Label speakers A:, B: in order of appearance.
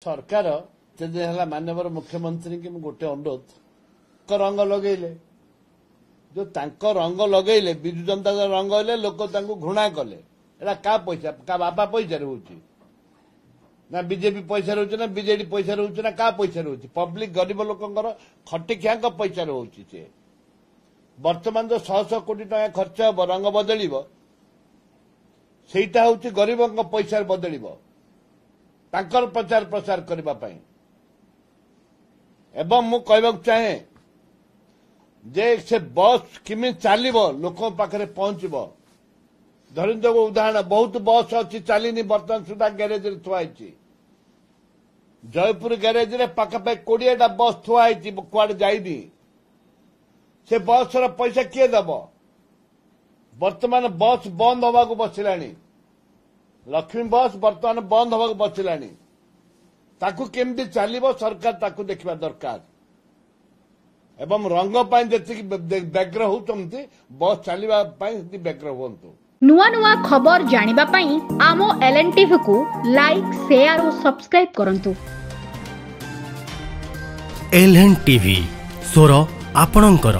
A: सरकार माननीय मुख्यमंत्री की गोटे अनुरोध रंग लगेले जो रंग लगेले विजु जनता दल रंग हेले लोक घृणा कले एटा का पैसा का बापा पैसा रोचे ना बीजेपी पैसा रोचे ना बीजेडी पैसा रोचे ना का पैसा रोचे पब्लिक गरीब लोकंर खटिखिया पैसा रोचे से वर्तमान जो 100 कोटी टका खर्च हम रंग बदल सेटा हूँ गरीब पैसा बदल प्रचार प्रसार करने एवं मु कहवा चाहे जे से बस किमी चलो लोक पाखे पहुंचब धरत उदाहरण बहुत बस अच्छी चलनी बर्तमान सुधा ग्यारेज थुआई जयपुर ग्यारेज पाखापाखि 20टा बस थुआई कुआड़े जाइनी से बस पैसा किए दब वर्तमान बस बंद हवा बसला लक्ष्मी बस वर्तमान बंद हवा बसला ताकू केमती चलो सरकार ताकू देखा दरकार एवं रंग जी व्यग्र होती बस चलवा व्यग्र हूँ
B: नुआ नुआ खबर जानिबा पई आमो LNTV को लाइक शेयर और सब्सक्राइब करंतु।
C: LNTV स्वर आपणंकर।